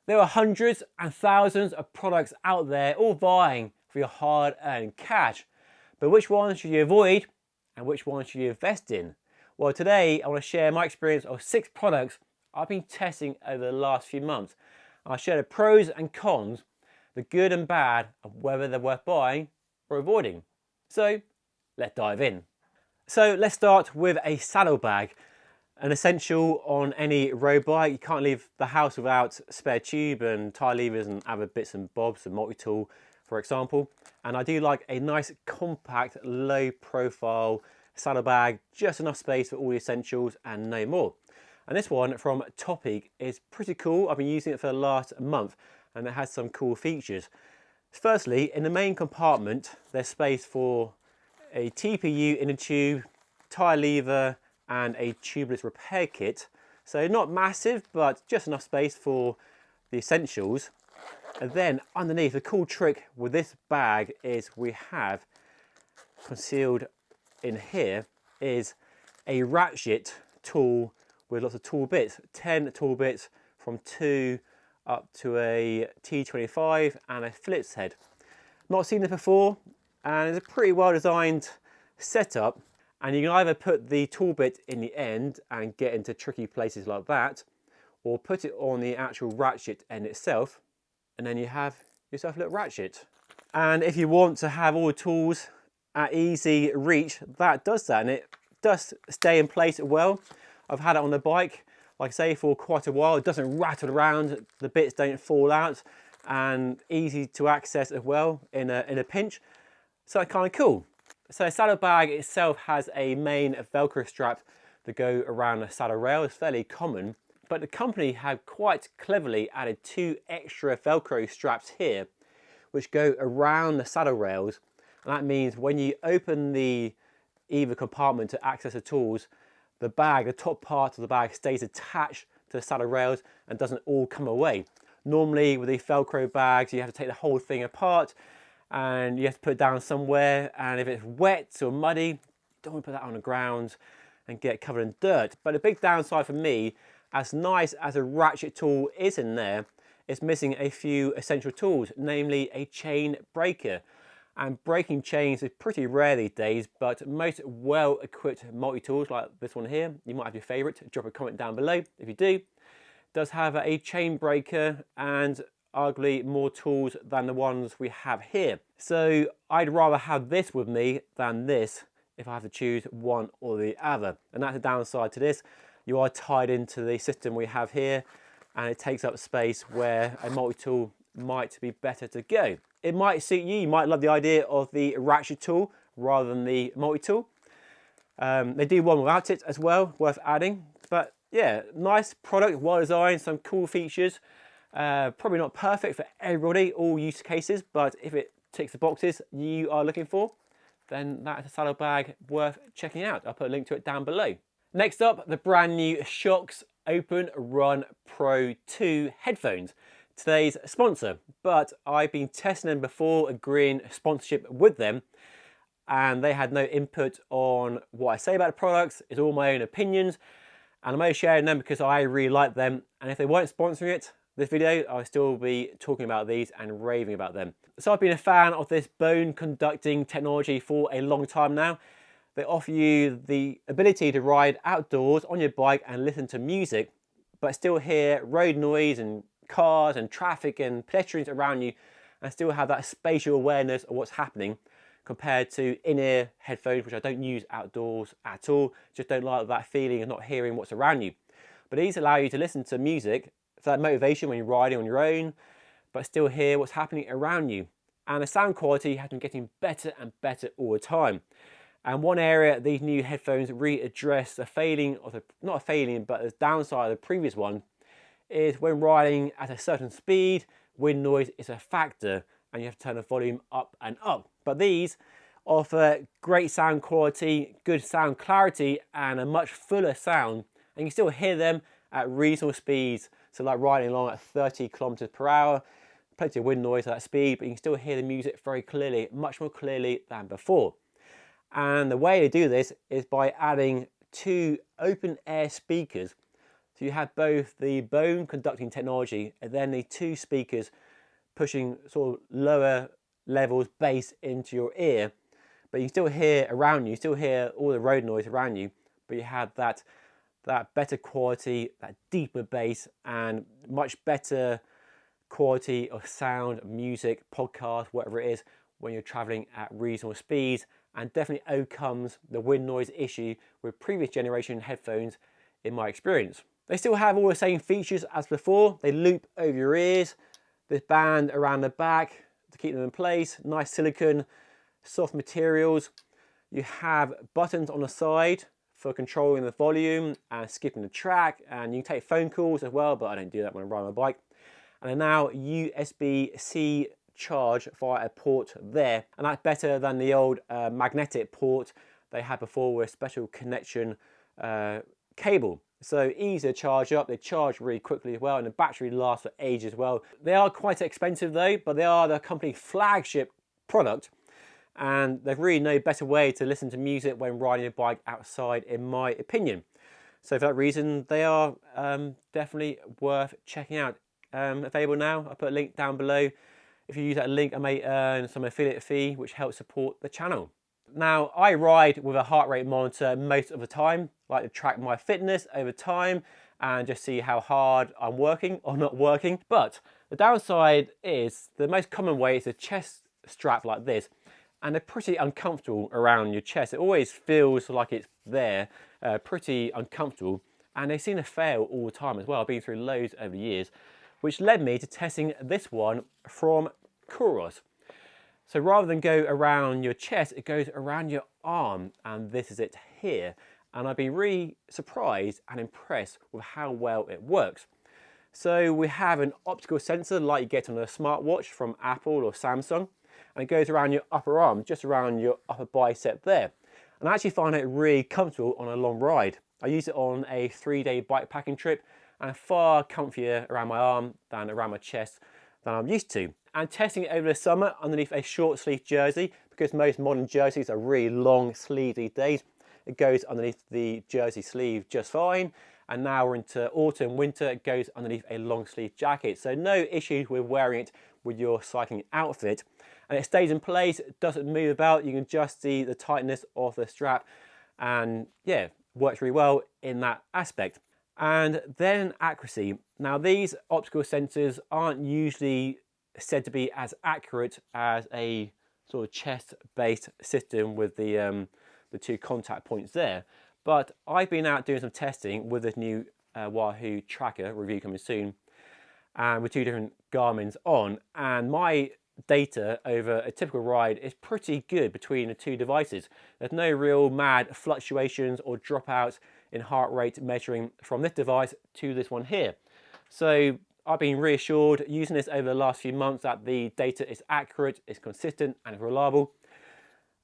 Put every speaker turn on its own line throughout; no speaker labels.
There are hundreds and thousands of products out there all vying for your hard-earned cash. But which ones should you avoid and which ones should you invest in? Well, today I want to share my experience of 6 products I've been testing over the last few months. I'll share the pros and cons, the good and bad of whether they're worth buying or avoiding. So let's dive in. So let's start with a saddlebag. An essential on any road bike. You can't leave the house without spare tube and tie levers and other bits and bobs, and multi-tool for example. And I do like a nice compact low profile saddlebag, just enough space for all the essentials and no more. And this one from Topeak is pretty cool. I've been using it for the last month and it has some cool features. Firstly, in the main compartment there's space for a TPU inner tube, tie lever and a tubeless repair kit. So not massive, but just enough space for the essentials. And then underneath, the cool trick with this bag is we have concealed in here is a ratchet tool with lots of tool bits, 10 tool bits from 2 up to a T25 and a Phillips head. Not seen this before, and it's a pretty well designed setup. And you can either put the tool bit in the end and get into tricky places like that, or put it on the actual ratchet end itself, and then you have yourself a little ratchet. And if you want to have all the tools at easy reach, that does that, and it does stay in place well. I've had it on the bike, like I say, for quite a while. It doesn't rattle around, the bits don't fall out, and easy to access as well in a pinch. So it's kind of cool. So the saddlebag itself has a main Velcro strap that go around the saddle rail. It's fairly common, but the company have quite cleverly added 2 extra Velcro straps here, which go around the saddle rails. And that means when you open the either compartment to access the tools, the bag, the top part of the bag stays attached to the saddle rails and doesn't all come away. Normally with these Velcro bags, you have to take the whole thing apart and you have to put it down somewhere, and if it's wet or muddy, you don't want to put that on the ground and get covered in dirt. But the big downside for me, as nice as a ratchet tool is in there, it's missing a few essential tools, namely a chain breaker. And breaking chains is pretty rare these days, but most well-equipped multi-tools like this one here, you might have your favourite. Drop a comment down below if you do. Does have a chain breaker and arguably more tools than the ones we have here. So I'd rather have this with me than this if I have to choose one or the other. And that's the downside to this. You are tied into the system we have here, and it takes up space where a multi-tool might be better to go. It might suit you. You might love the idea of the ratchet tool rather than the multi-tool. They do one without it as well, worth adding. But yeah, nice product, well designed, some cool features. Probably not perfect for everybody, all use cases, but if it ticks the boxes you are looking for, then that is a saddlebag worth checking out. I'll put a link to it down below. Next up, the brand new Shokz OpenRun Pro 2 headphones. Today's sponsor, but I've been testing them before agreeing sponsorship with them, and they had no input on what I say about the products. It's all my own opinions, and I'm only sharing them because I really like them, and if they weren't sponsoring it, this video, I'll still be talking about these and raving about them. So I've been a fan of this bone conducting technology for a long time now. They offer you the ability to ride outdoors on your bike and listen to music, but still hear road noise and cars and traffic and pedestrians around you, and still have that spatial awareness of what's happening, compared to in-ear headphones, which I don't use outdoors at all. Just don't like that feeling of not hearing what's around you. But these allow you to listen to music for that motivation when you're riding on your own, but still hear what's happening around you. And the sound quality has been getting better and better all the time. And one area these new headphones really address the failing of the, not a failing, but the downside of the previous one, is when riding at a certain speed, wind noise is a factor and you have to turn the volume up and up. But these offer great sound quality, good sound clarity, and a much fuller sound, and you can still hear them at reasonable speeds. So like riding along at 30 kilometers per hour, plenty of wind noise at that speed, but you can still hear the music very clearly, much more clearly than before. And the way to do this is by adding 2 open air speakers So you have both the bone conducting technology and then the two speakers pushing sort of lower levels bass into your ear, but you still hear around you, still hear all the road noise around you, but you have that better quality, that deeper bass, and much better quality of sound, music, podcast, whatever it is, when you're traveling at reasonable speeds, and definitely overcomes the wind noise issue with previous generation headphones in my experience. They still have all the same features as before. They loop over your ears, this band around the back to keep them in place, nice silicone, soft materials. You have buttons on the side for controlling the volume and skipping the track, and you can take phone calls as well, but I don't do that when I ride my bike. And then now USB-C charge via a port there, and that's better than the old magnetic port they had before with a special connection cable. So easy to charge up, they charge really quickly as well, and the battery lasts for ages as well. They are quite expensive though, but they are the company's flagship product, and there's really no better way to listen to music when riding a bike outside, in my opinion. So for that reason, they are definitely worth checking out. Available now. I'll put a link down below. If you use that link, I may earn some affiliate fee, which helps support the channel. Now, I ride with a heart rate monitor most of the time. I like to track my fitness over time and just see how hard I'm working or not working. But the downside is the most common way is a chest strap like this, and they're pretty uncomfortable around your chest. It always feels like it's there, pretty uncomfortable, and they seem to fail all the time as well. I've been through loads over the years, which led me to testing this one from Coros. So rather than go around your chest, it goes around your arm, and this is it here. And I've been really surprised and impressed with how well it works. So we have an optical sensor like you get on a smartwatch from Apple or Samsung, and it goes around your upper arm, just around your upper bicep there. And I actually find it really comfortable on a long ride. I use it on a 3-day bikepacking trip, and far comfier around my arm than around my chest than I'm used to. And testing it over the summer underneath a short sleeve jersey, because most modern jerseys are really long sleeves these days, it goes underneath the jersey sleeve just fine. And now we're into autumn, winter, it goes underneath a long sleeve jacket. So no issues with wearing it with your cycling outfit. And it stays in place, it doesn't move about. You can adjust the tightness of the strap, and yeah, works really well in that aspect. And then accuracy. Now these optical sensors aren't usually said to be as accurate as a sort of chest-based system with the two contact points there. But I've been out doing some testing with this new Wahoo tracker, review coming soon, and with two different Garmin's on, and my data over a typical ride is pretty good between the two devices. There's no real mad fluctuations or dropouts in heart rate measuring from this device to this one here. So I've been reassured using this over the last few months that the data is accurate, it's consistent, and it's reliable.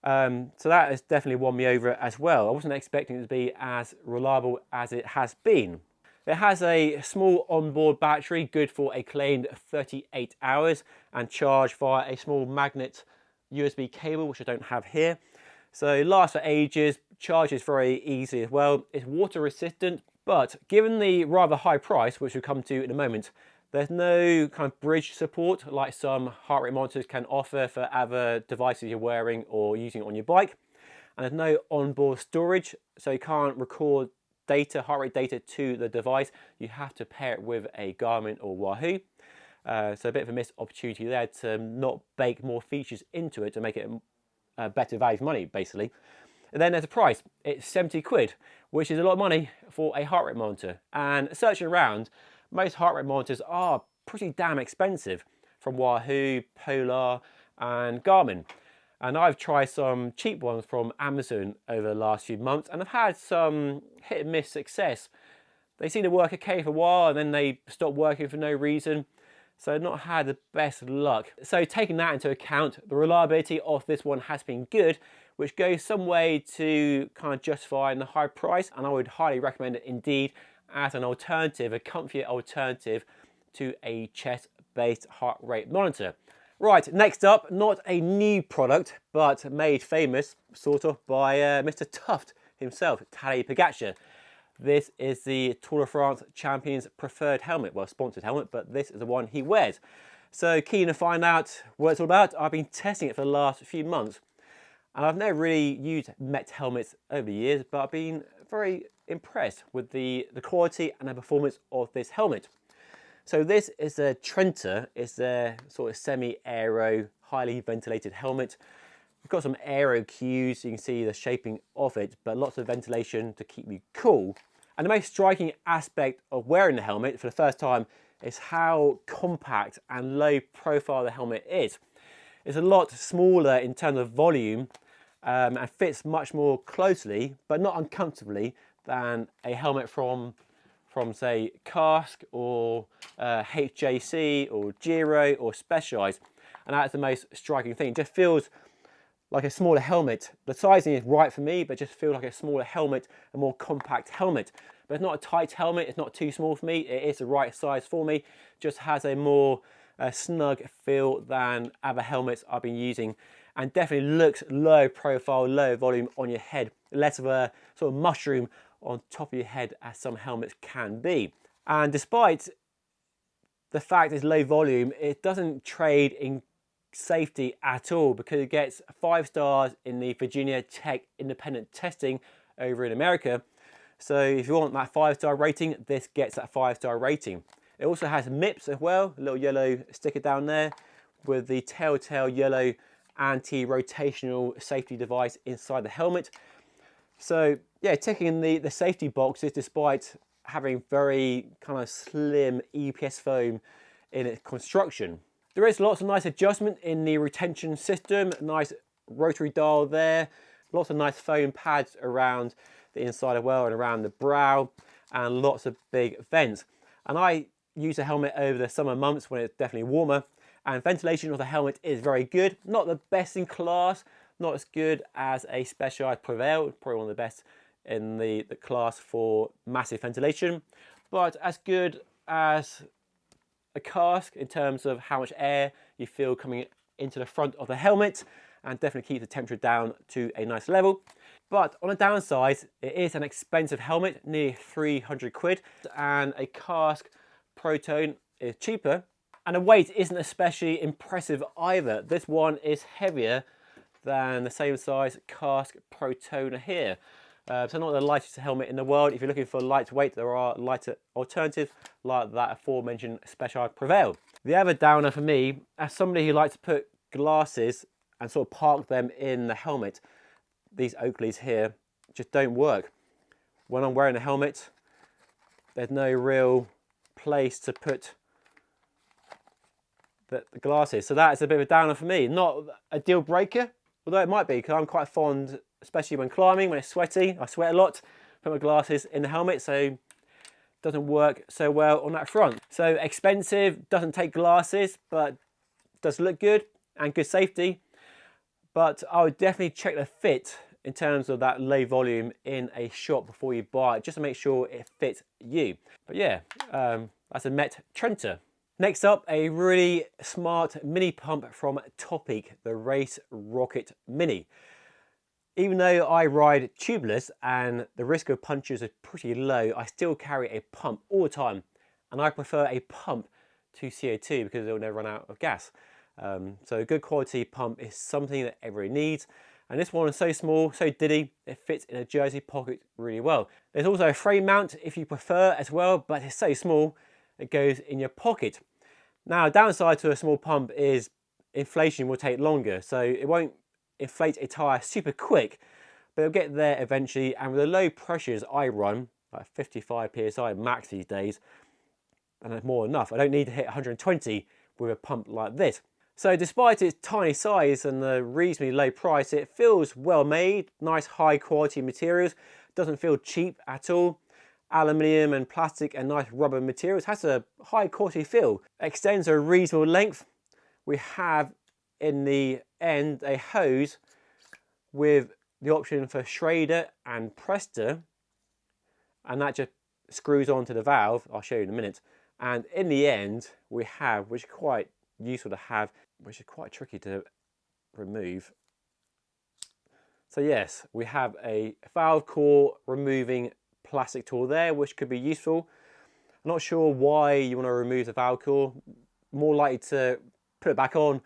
So that has definitely won me over as well. I wasn't expecting it to be as reliable as it has been. It has a small onboard battery, good for a claimed 38 hours, and charged via a small magnet USB cable, which I don't have here. So it lasts for ages, charges very easy as well. It's water resistant, but given the rather high price, which we'll come to in a moment, there's no kind of bridge support like some heart rate monitors can offer for other devices you're wearing or using on your bike. And there's no onboard storage, so you can't record data, heart rate data to the device. You have to pair it with a Garmin or Wahoo. So a bit of a missed opportunity there to not bake more features into it to make it a better value for money, basically. And then there's a price. It's 70 quid, which is a lot of money for a heart rate monitor. And searching around, most heart rate monitors are pretty damn expensive from Wahoo, Polar, and Garmin. And I've tried some cheap ones from Amazon over the last few months, and I've had some hit and miss success. They seem to work okay for a while, and then they stop working for no reason. So I've not had the best luck. So taking that into account, the reliability of this one has been good, which goes some way to kind of justifying the high price, and I would highly recommend it indeed as an alternative, a comfier alternative to a chest-based heart rate monitor. Right, next up, not a new product, but made famous, sort of, by Mr. Tuft himself, Tadej Pogačar. This is the Tour de France champion's preferred helmet, well, sponsored helmet, but this is the one he wears. So keen to find out what it's all about. I've been testing it for the last few months, and I've never really used Met helmets over the years, but I've been very impressed with the quality and the performance of this helmet. So this is a Trenta. It's their sort of semi-aero, highly ventilated helmet. We've got some aero cues, so you can see the shaping of it, but lots of ventilation to keep you cool. And the most striking aspect of wearing the helmet for the first time is how compact and low profile the helmet is. It's a lot smaller in terms of volume and fits much more closely, but not uncomfortably, than a helmet from say Kask or HJC or Giro or Specialized. And that's the most striking thing. It just feels like a smaller helmet. The sizing is right for me, but just feels like a smaller helmet, a more compact helmet. But it's not a tight helmet, it's not too small for me, it is the right size for me. Just has a more snug feel than other helmets I've been using, and definitely looks low profile, low volume on your head. Less of a sort of mushroom on top of your head as some helmets can be. And despite the fact it's low volume, it doesn't trade in safety at all, because it gets 5 stars in the Virginia Tech independent testing over in America. So if you want that 5-star rating, this gets that 5-star rating. It also has MIPS as well, a little yellow sticker down there with the telltale yellow anti-rotational safety device inside the helmet. So yeah, ticking the safety boxes despite having very kind of slim EPS foam in its construction. There is lots of nice adjustment in the retention system, nice rotary dial there, lots of nice foam pads around the inside as well and around the brow, and lots of big vents. And I use the helmet over the summer months when it's definitely warmer, and ventilation of the helmet is very good. Not the best in class, not as good as a Specialized Prevail, probably one of the best in the class for massive ventilation, but as good as a Kask in terms of how much air you feel coming into the front of the helmet, and definitely keep the temperature down to a nice level. But on the downside, it is an expensive helmet, nearly 300 quid, and a Kask Protone is cheaper, and the weight isn't especially impressive either. This one is heavier than the same size Kask Protone here. So not the lightest helmet in the world. If you're looking for lightweight, there are lighter alternatives like that aforementioned Specialized Prevail. The other downer for me, as somebody who likes to put glasses and sort of park them in the helmet, these Oakleys here just don't work. When I'm wearing a helmet, there's no real place to put the glasses. So that is a bit of a downer for me. Not a deal breaker, although it might be, because I'm quite fond, especially when climbing, when it's sweaty. I sweat a lot, put my glasses in the helmet, so it doesn't work so well on that front. So expensive, doesn't take glasses, but does look good and good safety. But I would definitely check the fit in terms of that low volume in a shop before you buy it, just to make sure it fits you. But yeah, that's a Met Trenta. Next up, a really smart mini pump from Topeak, the Racerocket Mini. Even though I ride tubeless and the risk of punctures is pretty low, I still carry a pump all the time. And I prefer a pump to CO2 because it'll never run out of gas. So a good quality pump is something that everybody needs. And this one is so small, so diddy, it fits in a jersey pocket really well. There's also a frame mount if you prefer as well, but it's so small, it goes in your pocket. Now, a downside to a small pump is inflation will take longer, so it won't inflate a tyre super quick, but it'll get there eventually. And with the low pressures I run, like 55 psi max these days, and that's more than enough. I don't need to hit 120 with a pump like this. So despite its tiny size and the reasonably low price, it feels well made, nice high quality materials, doesn't feel cheap at all. Aluminium and plastic and nice rubber materials, has a high quality feel. Extends a reasonable length. We have in the end a hose with the option for Schrader and Presta, and that just screws onto the valve. I'll show you in a minute. And in the end we have, which is quite useful to have, which is quite tricky to remove. So yes, we have a valve core removing plastic tool there, which could be useful. I'm not sure why you want to remove the valve coil. More likely to put it back on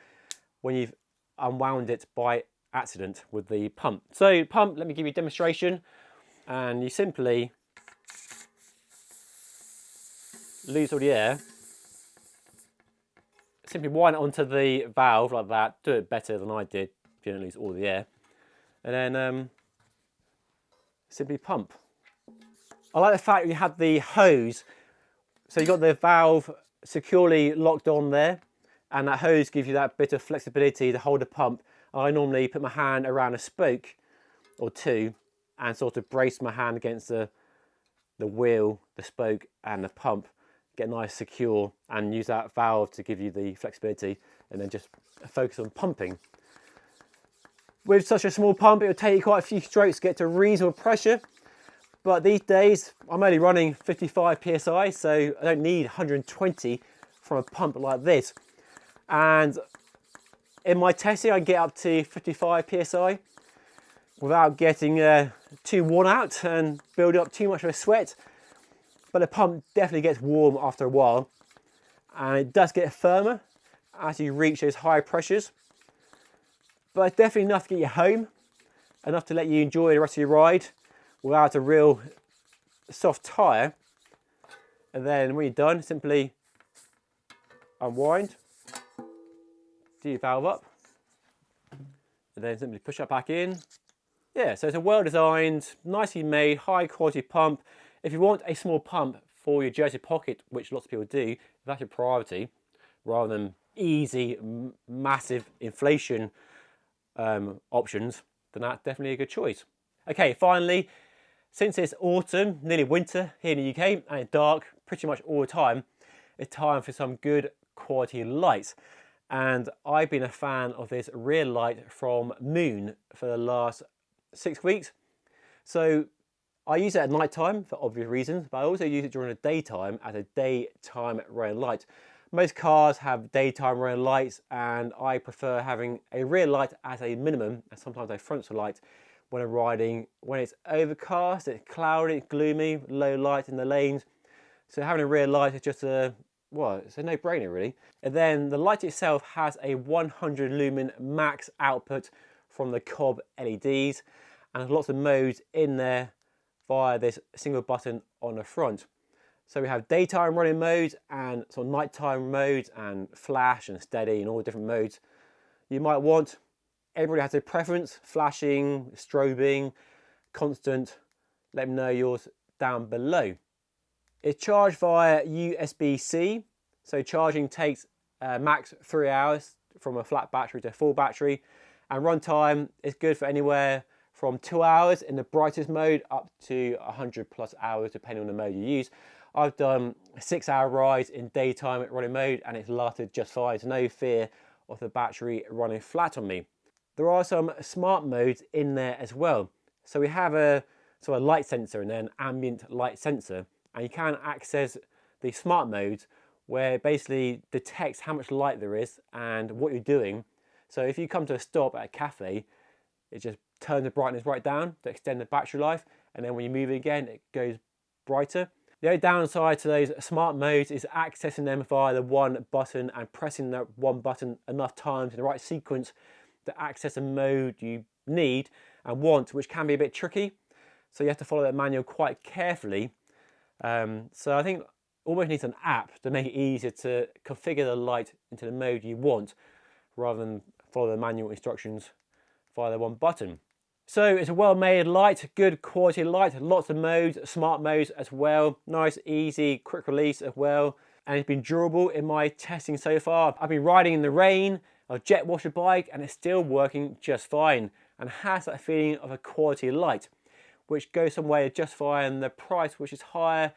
when you've unwound it by accident with the pump. So pump, let me give you a demonstration. And you simply lose all the air. Simply wind it onto the valve like that. Do it better than I did if you don't lose all the air. And then simply pump. I like the fact you have the hose. So you've got the valve securely locked on there, and that hose gives you that bit of flexibility to hold the pump. I normally put my hand around a spoke or two and sort of brace my hand against the wheel, the spoke and the pump, get nice secure, and use that valve to give you the flexibility, and then just focus on pumping. With such a small pump, it will take you quite a few strokes to get to reasonable pressure. But these days, I'm only running 55 PSI, so I don't need 120 from a pump like this. And in my testing, I get up to 55 PSI without getting too worn out and building up too much of a sweat. But the pump definitely gets warm after a while, and it does get firmer as you reach those high pressures. But it's definitely enough to get you home, enough to let you enjoy the rest of your ride without a real soft tyre. And then when you're done, simply unwind, do your valve up, and then simply push that back in. Yeah, so it's a well-designed, nicely made, high-quality pump. If you want a small pump for your jersey pocket, which lots of people do, if that's your priority, rather than easy, massive inflation options, then that's definitely a good choice. Okay, finally, since it's autumn, nearly winter here in the UK, and it's dark pretty much all the time, it's time for some good quality lights. And I've been a fan of this rear light from Moon for the last 6 weeks. So I use it at night time for obvious reasons, but I also use it during the daytime as a daytime running light. Most cars have daytime running lights, and I prefer having a rear light as a minimum, and sometimes a frontal light when I'm riding, when it's overcast, it's cloudy, it's gloomy, low light in the lanes. So having a rear light is just it's a no-brainer really. And then the light itself has a 100 lumen max output from the Cob LEDs, and there's lots of modes in there via this single button on the front. So we have daytime running modes and sort of nighttime modes and flash and steady and all the different modes you might want. Everybody has a preference: flashing, strobing, constant. Let me know yours down below. It's charged via USB-C, so charging takes max 3 hours from a flat battery to a full battery, and runtime is good for anywhere from 2 hours in the brightest mode up to 100+ hours depending on the mode you use. I've done 6-hour rides in daytime running mode and it's lasted just fine. There's no fear of the battery running flat on me. There are some smart modes in there as well. So we have a sort of light sensor and then ambient light sensor, and you can access the smart modes where it basically detects how much light there is and what you're doing. So if you come to a stop at a cafe, it just turns the brightness right down to extend the battery life, and then when you move it again, it goes brighter. The only downside to those smart modes is accessing them via the one button and pressing that one button enough times in the right sequence to access a mode you need and want, which can be a bit tricky. So you have to follow that manual quite carefully. So I think almost needs an app to make it easier to configure the light into the mode you want, rather than follow the manual instructions via the one button. So it's a well-made light, good quality light, lots of modes, smart modes as well, nice, easy, quick release as well, and it's been durable in my testing so far. I've been riding in the rain, a jet washer bike, and it's still working just fine, and has that feeling of a quality light, which goes some way to justifying the price, which is higher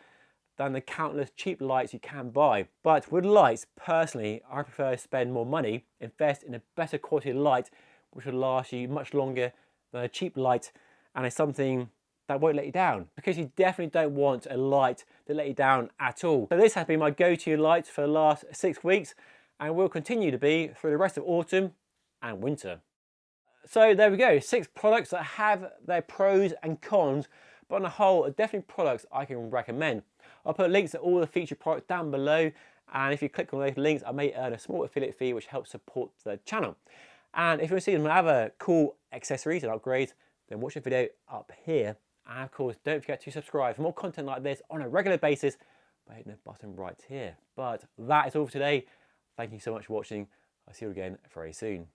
than the countless cheap lights you can buy. But with lights, personally, I prefer to spend more money, invest in a better quality light, which will last you much longer than a cheap light, and it's something that won't let you down, because you definitely don't want a light that let you down at all. So this has been my go-to light for the last 6 weeks, and will continue to be through the rest of autumn and winter. So there we go, 6 products that have their pros and cons, but on the whole, are definitely products I can recommend. I'll put links to all the featured products down below, and if you click on those links, I may earn a small affiliate fee which helps support the channel. And if you want to see some other cool accessories and upgrades, then watch the video up here. And of course, don't forget to subscribe for more content like this on a regular basis by hitting the button right here. But that is all for today. Thank you so much for watching. I'll see you again very soon.